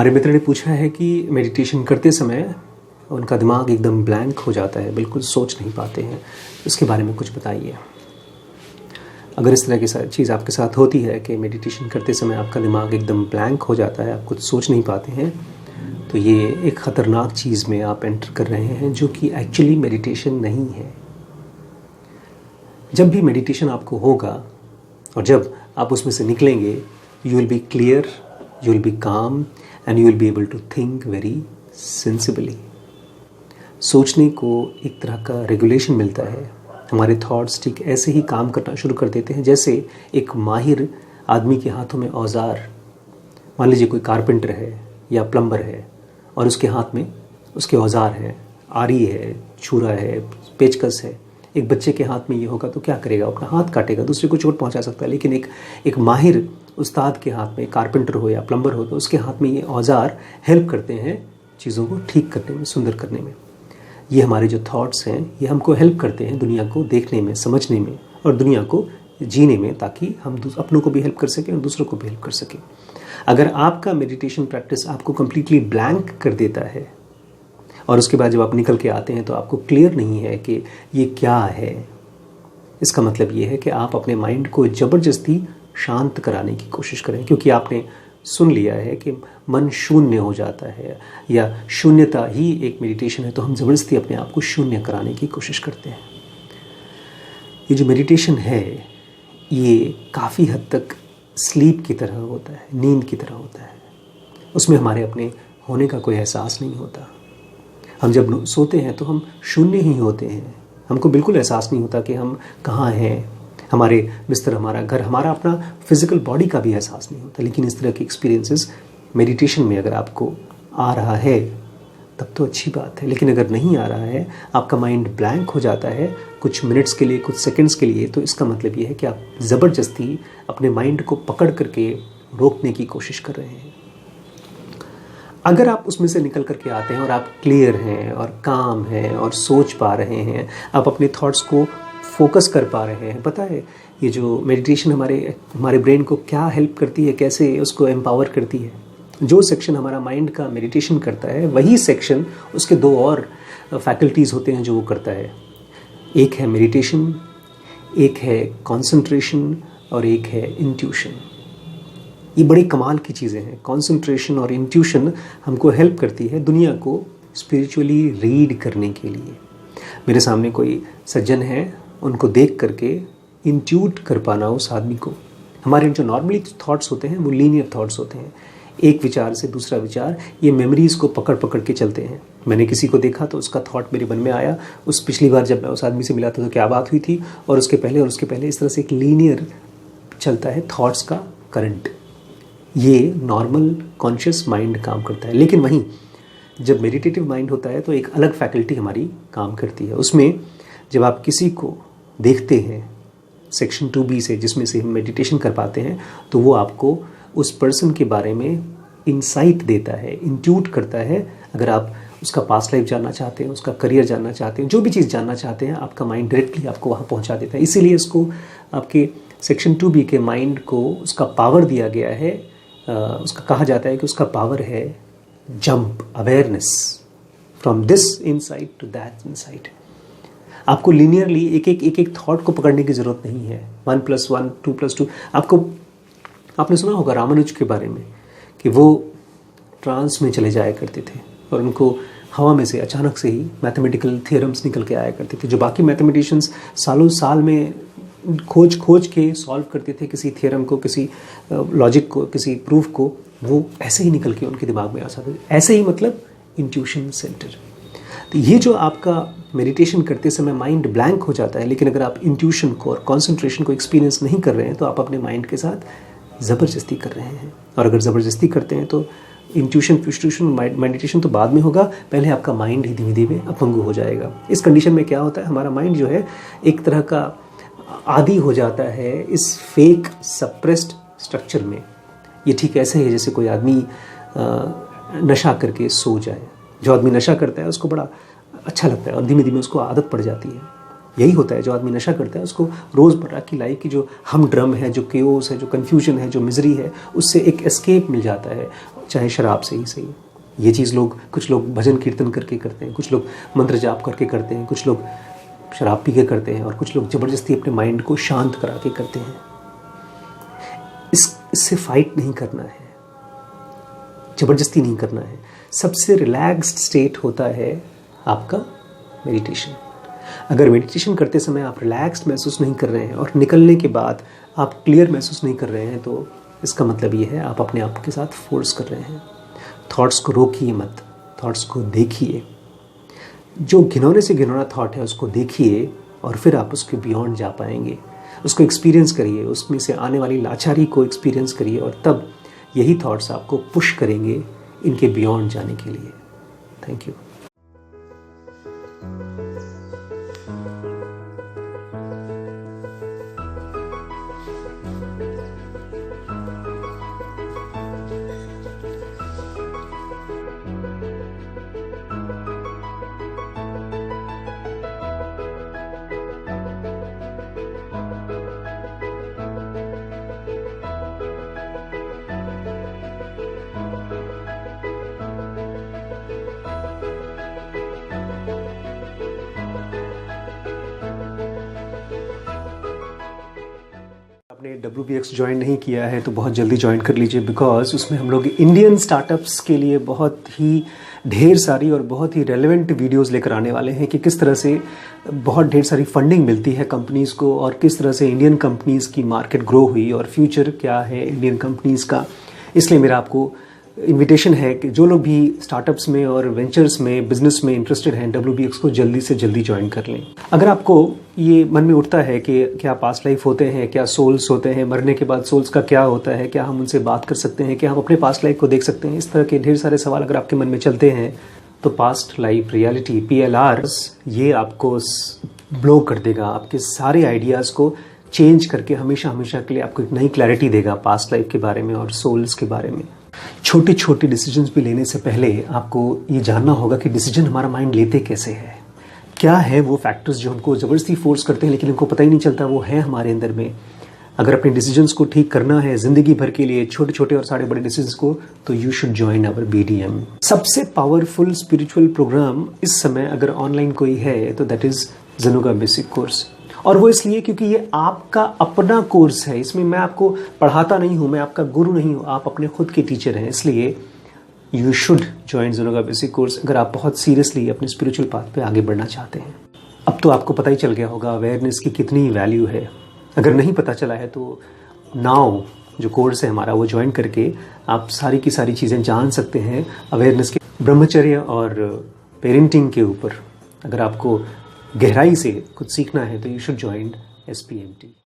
हमारे मित्र ने पूछा है कि मेडिटेशन करते समय उनका दिमाग एकदम ब्लैंक हो जाता है, बिल्कुल सोच नहीं पाते हैं, इसके बारे में कुछ बताइए। अगर इस तरह की चीज़ आपके साथ होती है कि मेडिटेशन करते समय आपका दिमाग एकदम ब्लैंक हो जाता है, आप कुछ सोच नहीं पाते हैं, तो ये एक ख़तरनाक चीज़ में आप एंटर कर रहे हैं जो कि एक्चुअली मेडिटेशन नहीं है। जब भी मेडिटेशन आपको होगा और जब आप उसमें से निकलेंगे, you will be clear, you will be calm and you will be able to think very sensibly. सोचने को एक तरह का रेगुलेशन मिलता है। हमारे थॉट्स ठीक ऐसे ही काम करना शुरू कर देते हैं जैसे एक माहिर आदमी के हाथों में औजार, मान लीजिए कोई कारपेंटर है या प्लम्बर है और उसके हाथ में उसके औजार हैं, आरी है, छुरा है, पेचकस है। एक बच्चे के हाथ में ये होगा तो क्या करेगा? अपना हाथ काटेगा, दूसरे को चोट पहुंचा सकता है। लेकिन एक माहिर उस्ताद के हाथ में, कारपेंटर हो या प्लम्बर हो, तो उसके हाथ में ये औजार हेल्प करते हैं चीज़ों को ठीक करने में, सुंदर करने में। ये हमारे जो थॉट्स हैं ये हमको हेल्प करते हैं दुनिया को देखने में, समझने में और दुनिया को जीने में, ताकि हम अपनों को भी हेल्प कर सकें और दूसरों को भी हेल्प कर सकें। अगर आपका मेडिटेशन प्रैक्टिस आपको कम्प्लीटली ब्लैंक कर देता है और उसके बाद जब आप निकल के आते हैं तो आपको क्लियर नहीं है कि ये क्या है, इसका मतलब ये है कि आप अपने माइंड को ज़बरदस्ती शांत कराने की कोशिश करें, क्योंकि आपने सुन लिया है कि मन शून्य हो जाता है या शून्यता ही एक मेडिटेशन है, तो हम ज़बरदस्ती अपने आप को शून्य कराने की कोशिश करते हैं। ये जो मेडिटेशन है ये काफ़ी हद तक स्लीप की तरह होता है, नींद की तरह होता है। उसमें हमारे अपने होने का कोई एहसास नहीं होता। हम जब सोते हैं तो हम शून्य ही होते हैं, हमको बिल्कुल एहसास नहीं होता कि हम कहाँ हैं, हमारे बिस्तर, हमारा घर, हमारा अपना फिजिकल बॉडी का भी एहसास नहीं होता। लेकिन इस तरह के एक्सपीरियंसेस मेडिटेशन में अगर आपको आ रहा है तब तो अच्छी बात है, लेकिन अगर नहीं आ रहा है, आपका माइंड ब्लैंक हो जाता है कुछ मिनट्स के लिए, कुछ सेकंड्स के लिए, तो इसका मतलब ये है कि आप ज़बरदस्ती अपने माइंड को पकड़ करके रोकने की कोशिश कर रहे हैं। अगर आप उसमें से निकल करके आते हैं और आप क्लियर हैं और काम हैं और सोच पा रहे हैं, आप अपने थॉट्स को फोकस कर पा रहे हैं। पता है ये जो मेडिटेशन हमारे ब्रेन को क्या हेल्प करती है, कैसे उसको एम्पावर करती है। जो सेक्शन हमारा माइंड का मेडिटेशन करता है वही सेक्शन उसके दो और फैकल्टीज़ होते हैं जो वो करता है। एक है मेडिटेशन, एक है कंसंट्रेशन और एक है इंट्यूशन। ये बड़ी कमाल की चीज़ें हैं। कंसंट्रेशन और इंट्यूशन हमको हेल्प करती है दुनिया को स्पिरिचुअली रीड करने के लिए। मेरे सामने कोई सज्जन है, उनको देख करके इंट्यूट कर पाना उस आदमी को। हमारे जो नॉर्मली थॉट्स होते हैं वो लीनियर थॉट्स होते हैं, एक विचार से दूसरा विचार, ये मेमोरीज़ को पकड़ पकड़ के चलते हैं। मैंने किसी को देखा तो उसका थॉट मेरे मन में आया, उस पिछली बार जब मैं उस आदमी से मिला था तो क्या बात हुई थी, और उसके पहले इस तरह से एक लीनियर चलता है थॉट्स का करंट। ये नॉर्मल कॉन्शियस माइंड काम करता है। लेकिन वहीं जब मेडिटेटिव माइंड होता है तो एक अलग फैकल्टी हमारी काम करती है। उसमें जब आप किसी को देखते हैं सेक्शन 2B से, जिसमें से हम मेडिटेशन कर पाते हैं, तो वो आपको उस पर्सन के बारे में इंसाइट देता है, इंट्यूट करता है। अगर आप उसका पास्ट लाइफ जानना चाहते हैं, उसका करियर जानना चाहते हैं, जो भी चीज़ जानना चाहते हैं, आपका माइंड डायरेक्टली आपको वहाँ पहुँचा देता है। इसीलिए इसको आपके सेक्शन 2B के माइंड को उसका पावर दिया गया है। उसका कहा जाता है कि उसका पावर है jump, awareness from this insight to that insight. आपको लीनियरली एक एक थॉट को पकड़ने की ज़रूरत नहीं है। 1+1 2+2। आपने सुना होगा रामानुज के बारे में कि वो ट्रांस में चले जाया करते थे और उनको हवा में से अचानक से ही मैथमेटिकल थ्योरम्स निकल के आया करते थे, जो बाकी मैथमेटिशियंस सालों साल में खोज के सॉल्व करते थे किसी थ्योरम को, किसी लॉजिक को, किसी प्रूफ को, वो ऐसे ही निकल के उनके दिमाग में आ जाते थे। ऐसे ही मतलब इंट्यूशन सेंटर। तो ये जो आपका मेडिटेशन करते समय माइंड ब्लैंक हो जाता है, लेकिन अगर आप इंट्यूशन को और कंसंट्रेशन को एक्सपीरियंस नहीं कर रहे हैं तो आप अपने माइंड के साथ ज़बरदस्ती कर रहे हैं। और अगर ज़बरदस्ती करते हैं तो इंट्यूशन मेडिटेशन तो बाद में होगा, पहले आपका माइंड ही धीमे धीमे अपंगु हो जाएगा। इस कंडीशन में क्या होता है, हमारा माइंड जो है एक तरह का आदी हो जाता है इस फेक सप्रेस्ड स्ट्रक्चर में। ये ठीक ऐसे है जैसे कोई आदमी नशा करके सो जाए। जो आदमी नशा करता है उसको बड़ा अच्छा लगता है और धीमे धीमे उसको आदत पड़ जाती है। यही होता है, जो आदमी नशा करता है उसको रोज़मर्रा की लाइफ की जो हम ड्रम है, जो केओस है, जो कन्फ्यूजन है, जो मिजरी है, उससे एक एस्केप मिल जाता है। चाहे शराब से ही सही। ये चीज़ कुछ लोग भजन कीर्तन करके करते हैं, कुछ लोग मंत्र जाप करके करते हैं, कुछ लोग शराब पी के करते हैं और कुछ लोग ज़बरदस्ती अपने माइंड को शांत करा के करते हैं। इससे फाइट नहीं करना है, ज़बरदस्ती नहीं करना है। सबसे रिलैक्स्ड स्टेट होता है आपका मेडिटेशन। अगर मेडिटेशन करते समय आप रिलैक्स्ड महसूस नहीं कर रहे हैं और निकलने के बाद आप क्लियर महसूस नहीं कर रहे हैं, तो इसका मतलब ये है आप अपने आप के साथ फोर्स कर रहे हैं। थॉट्स को रोकिए मत, थॉट्स को देखिए। जो घिनौने से घिनौना थॉट है उसको देखिए और फिर आप उसके बियॉन्ड जा पाएंगे। उसको एक्सपीरियंस करिए, उसमें से आने वाली लाचारी को एक्सपीरियंस करिए और तब यही थॉट्स आपको पुश करेंगे इनके बियॉन्ड जाने के लिए। Thank you. आपने WBX ज्वाइन नहीं किया है तो बहुत जल्दी ज्वाइन कर लीजिए, बिकॉज उसमें हम लोग इंडियन स्टार्टअप्स के लिए बहुत ही ढेर सारी और बहुत ही रेलेवेंट वीडियोस लेकर आने वाले हैं कि किस तरह से बहुत ढेर सारी फंडिंग मिलती है कंपनीज़ को और किस तरह से इंडियन कंपनीज़ की मार्केट ग्रो हुई और फ्यूचर क्या है इंडियन कंपनीज़ का। इसलिए मेरा आपको इनविटेशन है कि जो लोग भी स्टार्टअप्स में और वेंचर्स में बिजनेस में इंटरेस्टेड हैं, WBX को जल्दी से जल्दी ज्वाइन कर लें। अगर आपको ये मन में उठता है कि क्या पास्ट लाइफ होते हैं, क्या सोल्स होते हैं, मरने के बाद सोल्स का क्या होता है, क्या हम उनसे बात कर सकते हैं, क्या हम अपने पास्ट लाइफ को देख सकते हैं, इस तरह के ढेर सारे सवाल अगर आपके मन में चलते हैं तो पास्ट लाइफ रियलिटी PLRs ये आपको ब्लो कर देगा, आपके सारे आइडियाज़ को चेंज करके हमेशा हमेशा के लिए आपको एक नई क्लैरिटी देगा पास्ट लाइफ के बारे में और सोल्स के बारे में। छोटे छोटे डिसीजंस भी लेने से पहले आपको ये जानना होगा कि डिसीजन हमारा माइंड लेते कैसे है, क्या है वो फैक्टर्स जो हमको ज़बरदस्ती फोर्स करते हैं लेकिन हमको पता ही नहीं चलता वो है हमारे अंदर में। अगर अपने डिसीजंस को ठीक करना है ज़िंदगी भर के लिए, छोटे छोटे और सारे बड़े डिसीजंस को, तो you should join our BDM। सबसे पावरफुल स्पिरिचुअल प्रोग्राम इस समय अगर ऑनलाइन कोई है तो दैट इज़ ज़ेनुगा बेसिक कोर्स। और वो इसलिए क्योंकि ये आपका अपना कोर्स है, इसमें मैं आपको पढ़ाता नहीं हूँ, मैं आपका गुरु नहीं हूँ, आप अपने खुद के टीचर हैं। इसलिए you should join Zenuga basic course अगर आप बहुत सीरियसली अपने स्पिरिचुअल पाथ पे आगे बढ़ना चाहते हैं। अब तो आपको पता ही चल गया होगा अवेयरनेस की कितनी वैल्यू है। अगर नहीं पता चला है तो नाउ जो कोर्स है हमारा वो ज्वाइन करके आप सारी की सारी चीज़ें जान सकते हैं अवेयरनेस के, ब्रह्मचर्य और पेरेंटिंग के ऊपर। अगर आपको गहराई से कुछ सीखना है तो यू शुड ज्वाइन SPMT।